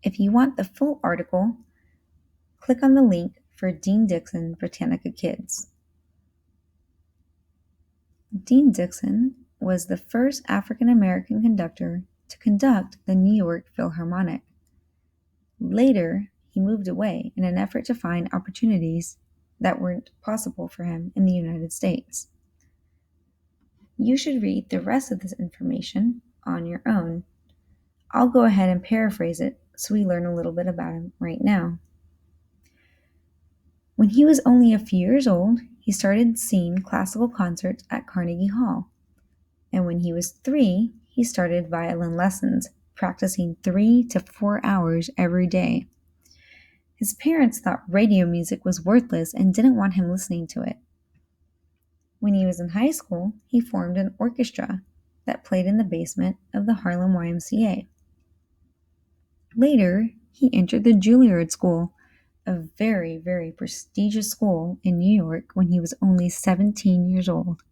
If you want the full article, click on the link for Dean Dixon Britannica Kids. Dean Dixon was the first African American conductor to conduct the New York Philharmonic. Later, he moved away in an effort to find opportunities that weren't possible for him in the United States. You should read the rest of this information on your own. I'll go ahead and paraphrase it so we learn a little bit about him right now. When he was only a few years old, he started seeing classical concerts at Carnegie Hall. And when he was 3, he started violin lessons, practicing 3 to 4 hours every day. His parents thought radio music was worthless and didn't want him listening to it. When he was in high school, he formed an orchestra that played in the basement of the Harlem YMCA. Later, he entered the Juilliard School, a very, very prestigious school in New York when he was only 17 years old.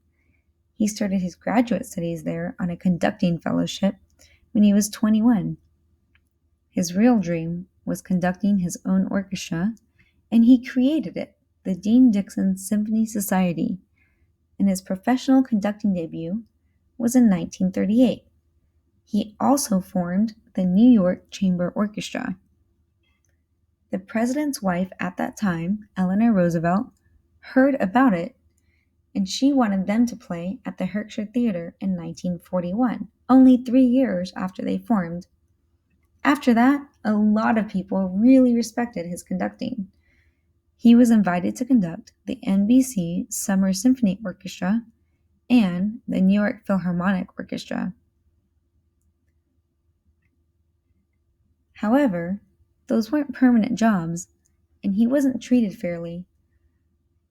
He started his graduate studies there on a conducting fellowship when he was 21. His real dream was conducting his own orchestra, and he created it, the Dean Dixon Symphony Society, and his professional conducting debut was in 1938. He also formed the New York Chamber Orchestra. The president's wife at that time, Eleanor Roosevelt, heard about it, and she wanted them to play at the Hertfordshire Theater in 1941, only 3 years after they formed. After that, a lot of people really respected his conducting. He was invited to conduct the NBC Summer Symphony Orchestra and the New York Philharmonic Orchestra. However, those weren't permanent jobs, and he wasn't treated fairly.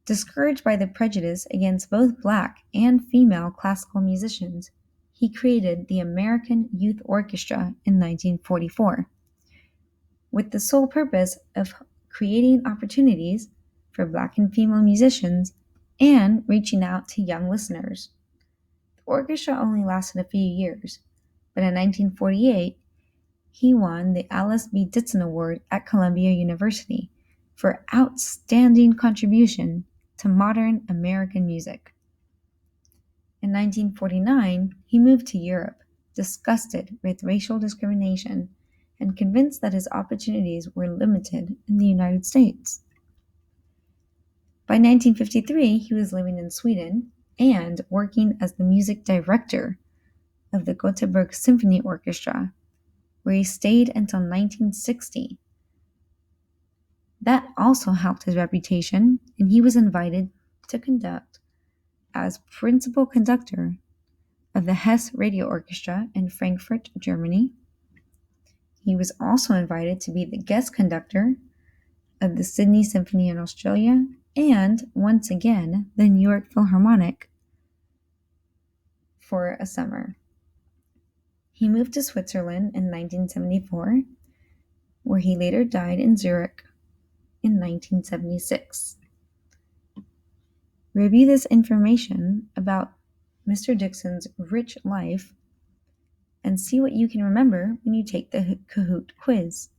Discouraged by the prejudice against both black and female classical musicians, he created the American Youth Orchestra in 1944, with the sole purpose of creating opportunities for black and female musicians and reaching out to young listeners. The orchestra only lasted a few years, but in 1948, he won the Alice B. Ditson Award at Columbia University for outstanding contribution to modern American music. In 1949, he moved to Europe, disgusted with racial discrimination and convinced that his opportunities were limited in the United States. By 1953, he was living in Sweden and working as the music director of the Gothenburg Symphony Orchestra, where he stayed until 1960. That also helped his reputation, and he was invited to conduct as principal conductor of the Hesse Radio Orchestra in Frankfurt, Germany. He was also invited to be the guest conductor of the Sydney Symphony in Australia and, once again, the New York Philharmonic for a summer. He moved to Switzerland in 1974, where he later died in Zurich in 1976. Review this information about Mr. Dixon's rich life and see what you can remember when you take the Kahoot quiz.